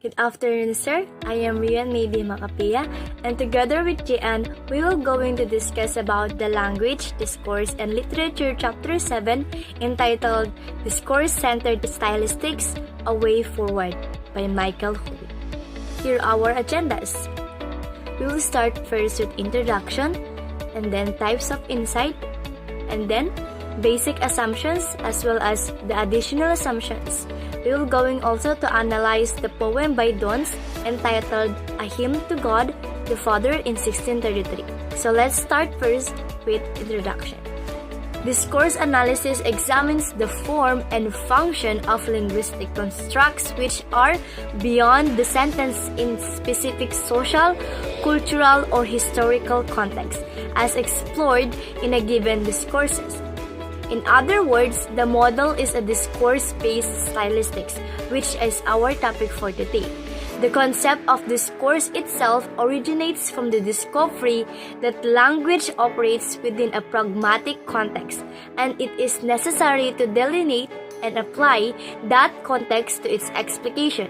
Good afternoon, sir. I am Rhianne Macapia, and together with Rhianne, we will going to discuss about the language, discourse, and literature chapter 7 entitled Discourse-Centered Stylistics, A Way Forward by Hoey. Here are our agendas. We will start first with introduction, and then types of insight, and then basic assumptions as well as the additional assumptions. We will going also to analyze the poem by Dons entitled A Hymn to God, the Father in 1633. So let's start first with introduction. Discourse analysis examines the form and function of linguistic constructs which are beyond the sentence in specific social, cultural, or historical context as explored in a given discourses. In other words, the model is a discourse-based stylistics, which is our topic for today. The concept of discourse itself originates from the discovery that language operates within a pragmatic context, and it is necessary to delineate and apply that context to its explication.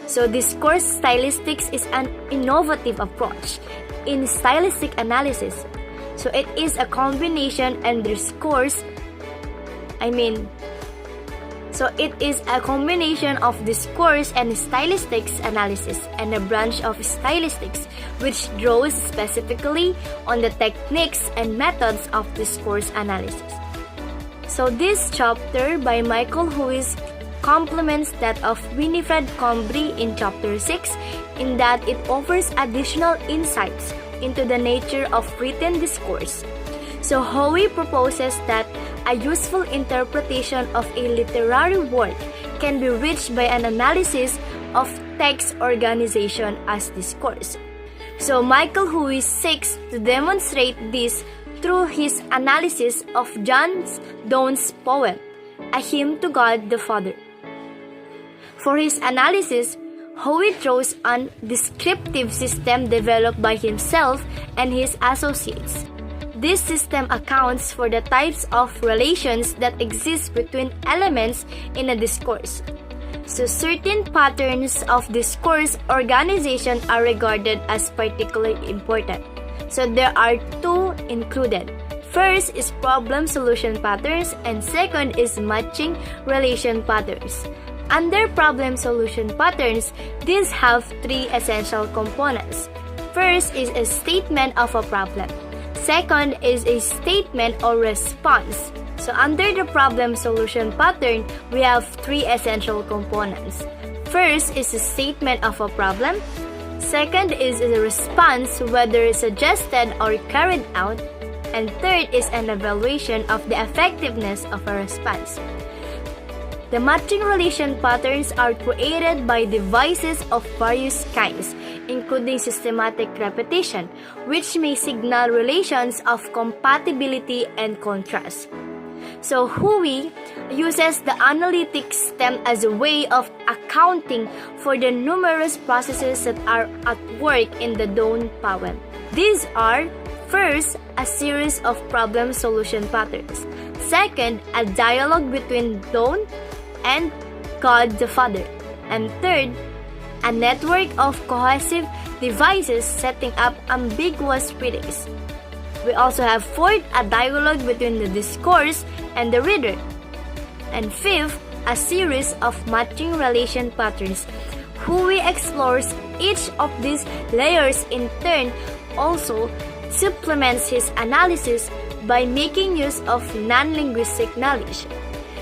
So, discourse stylistics is an innovative approach in stylistic analysis. So it is a combination and discourse. So it is a combination of discourse and stylistics analysis and a branch of stylistics which draws specifically on the techniques and methods of discourse analysis. So this chapter by Hoey complements that of Winifred Combry in chapter 6 in that it offers additional insights into the nature of written discourse. So Hoey proposes that a useful interpretation of a literary work can be reached by an analysis of text organization as discourse. So Hoey seeks to demonstrate this through his analysis of John Donne's poem, A Hymn to God the Father. For his analysis, Hoey draws on descriptive system developed by himself and his associates. This system accounts for the types of relations that exist between elements in a discourse. So certain patterns of discourse organization are regarded as particularly important. So there are two included. First is problem solution patterns and second is matching relation patterns. Under problem solution patterns, these have three essential components. First is a statement of a problem. Second is a statement or response. So under the problem solution pattern, we have three essential components. First is a statement of a problem. Second is a response, whether suggested or carried out. And third is an evaluation of the effectiveness of a response. The matching relation patterns are created by devices of various kinds, including systematic repetition, which may signal relations of compatibility and contrast. So Hoey uses the analytic stem as a way of accounting for the numerous processes that are at work in the Donne poem. These are, first, a series of problem solution patterns. Second, a dialogue between Donne and God the Father. And third, a network of cohesive devices setting up ambiguous readings. We also have fourth, a dialogue between the discourse and the reader. And fifth, a series of matching relation patterns. Hoey explores each of these layers in turn, also supplements his analysis by making use of non-linguistic knowledge.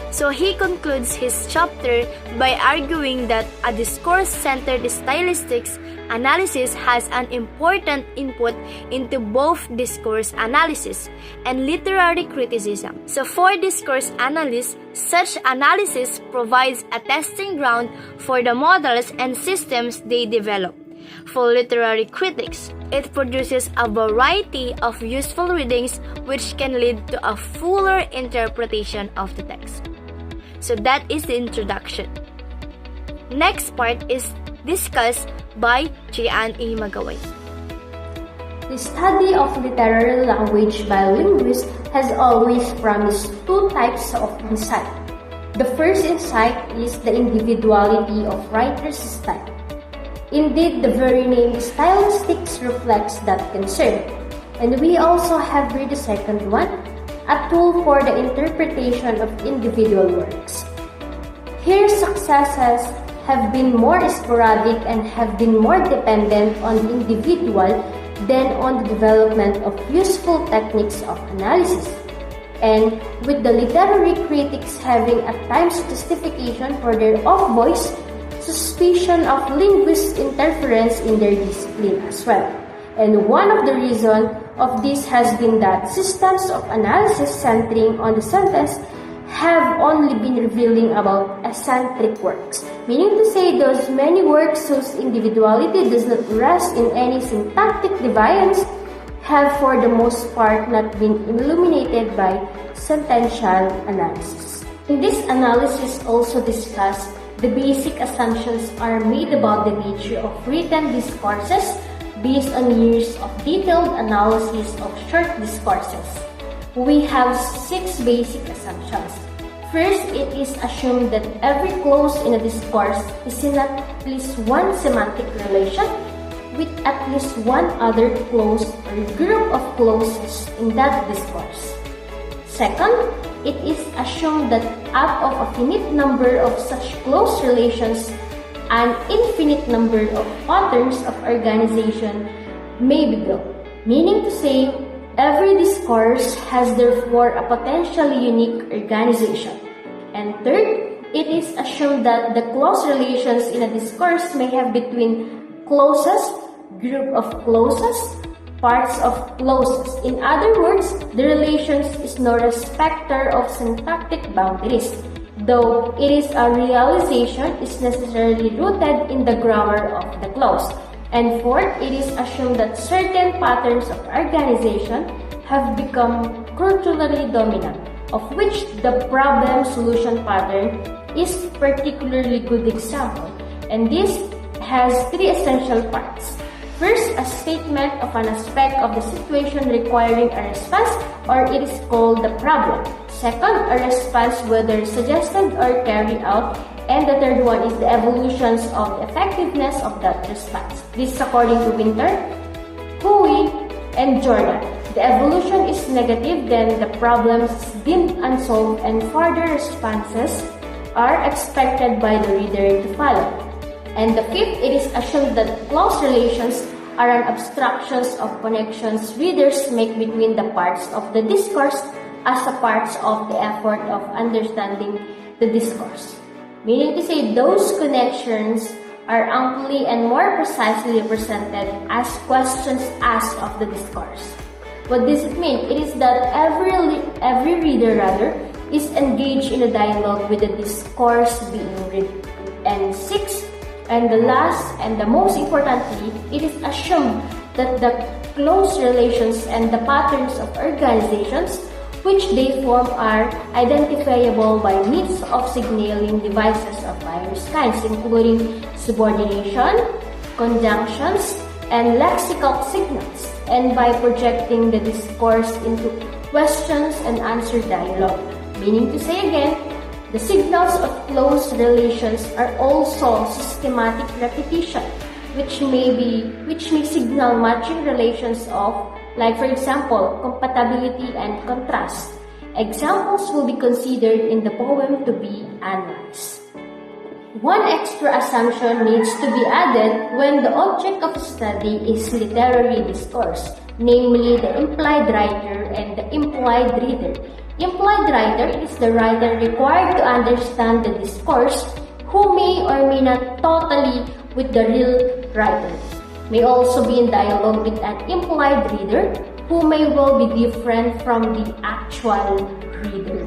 So he concludes his chapter by arguing that a discourse-centered stylistics analysis has an important input into both discourse analysis and literary criticism. So for discourse analysis, such analysis provides a testing ground for the models and systems they develop. For literary critics, it produces a variety of useful readings which can lead to a fuller interpretation of the text. So that is the introduction. Next part is discussed by Rhianne Magauay. The study of literary language by linguists has always promised two types of insight. The first insight is the individuality of writer's style. Indeed, the very name Stylistics reflects that concern. And we also have here the second one, a tool for the interpretation of individual works. Here, successes have been more sporadic and have been more dependent on the individual than on the development of useful techniques of analysis. And with the literary critics having at times justification for their off-voice, suspicion of linguist interference in their discipline as well. And one of the reasons of this has been that systems of analysis centering on the sentence have only been revealing about eccentric works, meaning to say those many works whose individuality does not rest in any syntactic deviance have for the most part not been illuminated by sentential analysis. In this analysis also discussed the basic assumptions are made about the nature of written discourses based on years of detailed analysis of short discourses. We have 6 basic assumptions. First, it is assumed that every clause in a discourse is in at least one semantic relation with at least one other clause or group of clauses in that discourse. Second, it is assumed that out of a finite number of such close relations, an infinite number of patterns of organization may be built, meaning to say, every discourse has therefore a potentially unique organization. And third, it is assumed that the close relations in a discourse may have between clauses, group of clauses, parts of clauses. In other words, the relations is no respecter of syntactic boundaries, though it is a realization is necessarily rooted in the grammar of the clause. And fourth, it is assumed that certain patterns of organization have become culturally dominant, of which the problem solution pattern is particularly good example. And this has 3 essential parts. First, a statement of an aspect of the situation requiring a response, or it is called the problem. Second, a response whether suggested or carried out. And the third one is the evolutions of the effectiveness of that response. This is according to Winter, Hoey, and Jordan. The evolution is negative, then the problems deemed unsolved and further responses are expected by the reader to follow. And the fifth, it is assumed that close relations are an abstractions of connections readers make between the parts of the discourse as a part of the effort of understanding the discourse. Meaning to say, those connections are amply and more precisely represented as questions asked of the discourse. What does it mean? It is that every reader is engaged in a dialogue with the discourse being read. And 6, and the last and the most importantly, it is assumed that the close relations and the patterns of organizations which they form are identifiable by means of signaling devices of various kinds, including subordination, conjunctions, and lexical signals, and by projecting the discourse into questions and answer dialogue. Meaning to say again, the signals of close relations are also systematic repetition, which may signal matching relations of, like for example, compatibility and contrast. Examples will be considered in the poem to be analyzed. One extra assumption needs to be added when the object of study is literary discourse, namely the implied writer and the implied reader. Implied writer is the writer required to understand the discourse who may or may not totally with the real writer. May also be in dialogue with an implied reader who may well be different from the actual reader.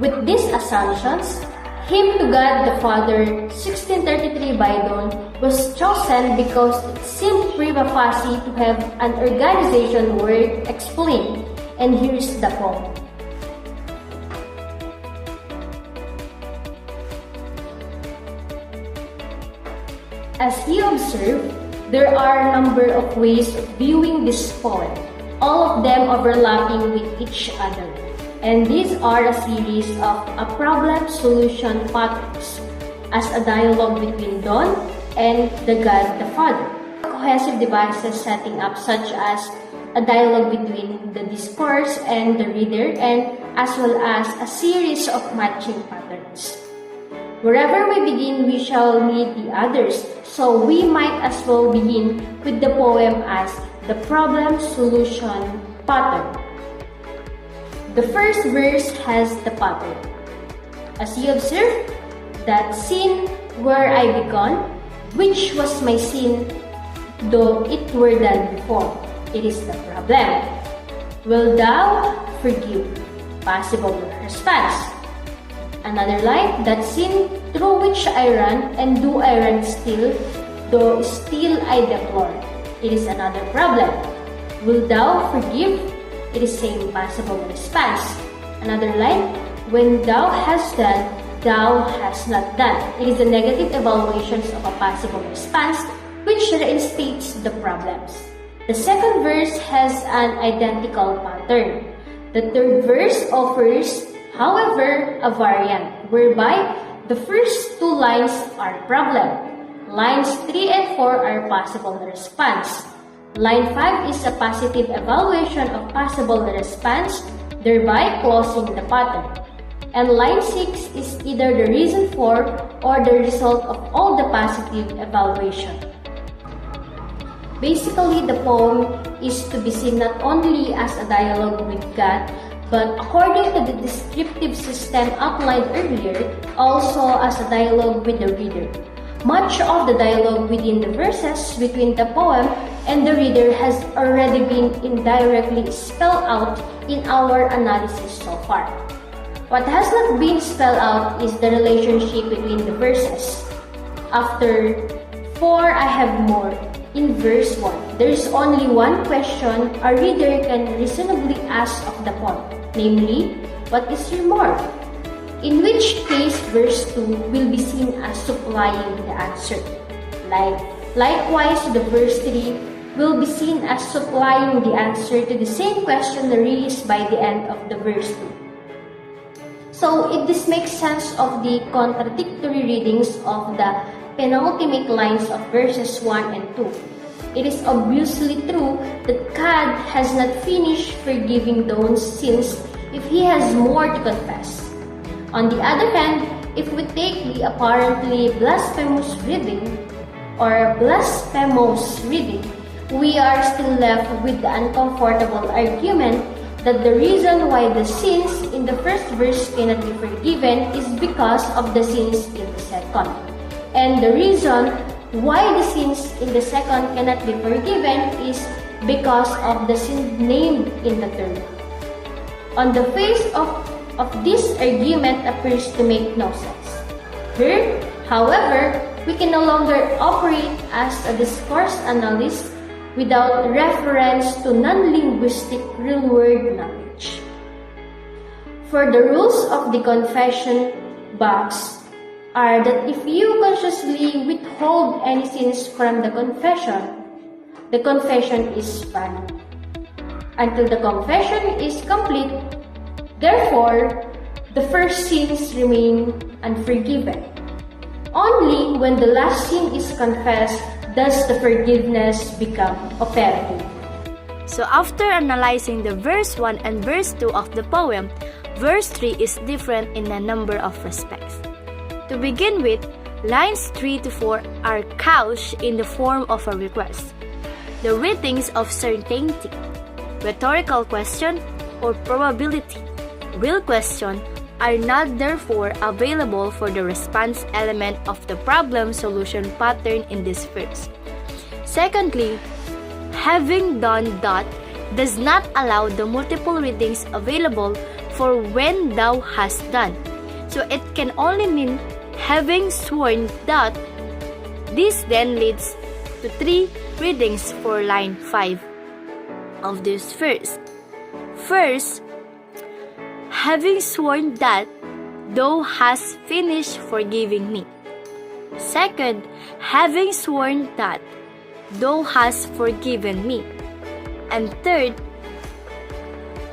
With these assumptions, Hymn to God the Father 1633 Bible was chosen because it seemed prima facie to have an organization word explained. And here's the poem. As you observe, there are a number of ways of viewing this poem, all of them overlapping with each other. And these are a series of problem-solution patterns as a dialogue between Don and the God the Father. Cohesive devices setting up such as a dialogue between the discourse and the reader, and as well as a series of matching patterns. Wherever we begin, we shall meet the others, so we might as well begin with the poem as the problem-solution pattern. The first verse has the pattern. As you observe, that sin where I begun, which was my sin, though it were done before. It is the problem. Will thou forgive? Possible response. Another line, that sin through which I run, and do I run still, though still I deplore. It is another problem. Will thou forgive? It is same possible response. Another line, when thou hast done, thou hast not done. It is the negative evaluations of a possible response which reinstates the problems. The second verse has an identical pattern. The third verse offers, however, a variant whereby the first two lines are problem. Lines 3 and 4 are possible response. Line 5 is a positive evaluation of possible response, thereby closing the pattern. And line 6 is either the reason for or the result of all the positive evaluation. Basically, the poem is to be seen not only as a dialogue with God, but according to the descriptive system outlined earlier, also as a dialogue with the reader. Much of the dialogue within the verses between the poem and the reader has already been indirectly spelled out in our analysis so far. What has not been spelled out is the relationship between the verses. After "for I have more," in verse 1, there is only one question a reader can reasonably ask of the poem, namely, what is your more? In which case, verse 2 will be seen as supplying the answer. Likewise, the verse 3 will be seen as supplying the answer to the same question raised by the end of the verse 2. So, this makes sense of the contradictory readings of the penultimate lines of verses 1 and 2. It is obviously true that God has not finished forgiving those sins if He has more to confess. On the other hand, if we take the apparently blasphemous reading, we are still left with the uncomfortable argument that the reason why the sins in the first verse cannot be forgiven is because of the sins in the second. And the reason why the sins in the second cannot be forgiven is because of the sin named in the third. On the face of this argument appears to make no sense. Here, however, we can no longer operate as a discourse analyst without reference to non-linguistic real-world knowledge. For the rules of the confession box are that if you consciously withhold any sins from the confession is valid. Until the confession is complete, therefore, the first sins remain unforgiven. Only when the last sin is confessed does the forgiveness become operative. So after analyzing the verse 1 and verse 2 of the poem, verse 3 is different in a number of respects. To begin with, lines 3 to 4 are couched in the form of a request. The readings of certainty, rhetorical question, or probability, real question, are not therefore available for the response element of the problem-solution pattern in this verse. Secondly, having done that does not allow the multiple readings available for when thou hast done. So it can only mean having sworn that. This then leads to 3 readings for line 5 of this verse. First, having sworn that thou hast finished forgiving me. Second, having sworn that thou hast forgiven me. And third,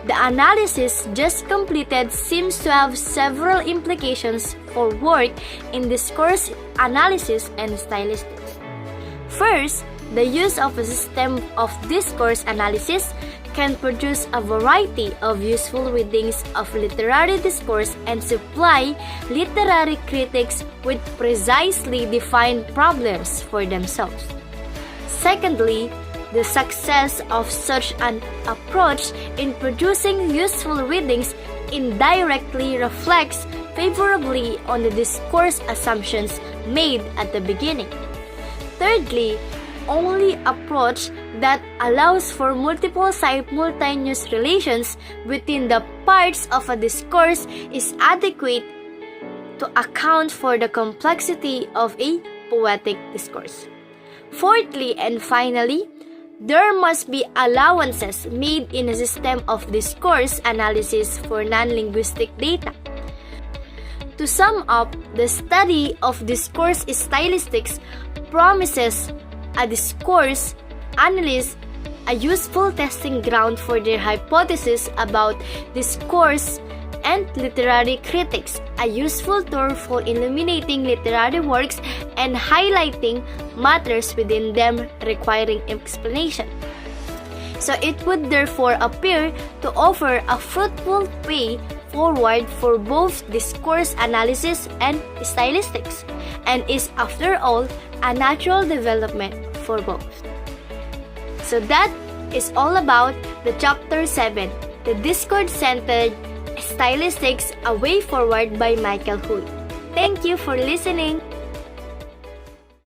the analysis just completed seems to have several implications for work in discourse analysis and stylistics. First, the use of a system of discourse analysis can produce a variety of useful readings of literary discourse and supply literary critics with precisely defined problems for themselves. Secondly, the success of such an approach in producing useful readings indirectly reflects favorably on the discourse assumptions made at the beginning. Thirdly, only approach that allows for multiple simultaneous relations within the parts of a discourse is adequate to account for the complexity of a poetic discourse. Fourthly and finally, there must be allowances made in a system of discourse analysis for non-linguistic data. To sum up, the study of discourse stylistics promises a discourse analyst a useful testing ground for their hypothesis about discourse and literary critics, a useful tool for illuminating literary works and highlighting matters within them requiring explanation. So it would therefore appear to offer a fruitful way forward for both discourse analysis and stylistics, and is after all a natural development for both. So that is all about the Chapter 7, the Discourse-Centered Stylistics, A Way Forward by Michael Hoey. Thank you for listening.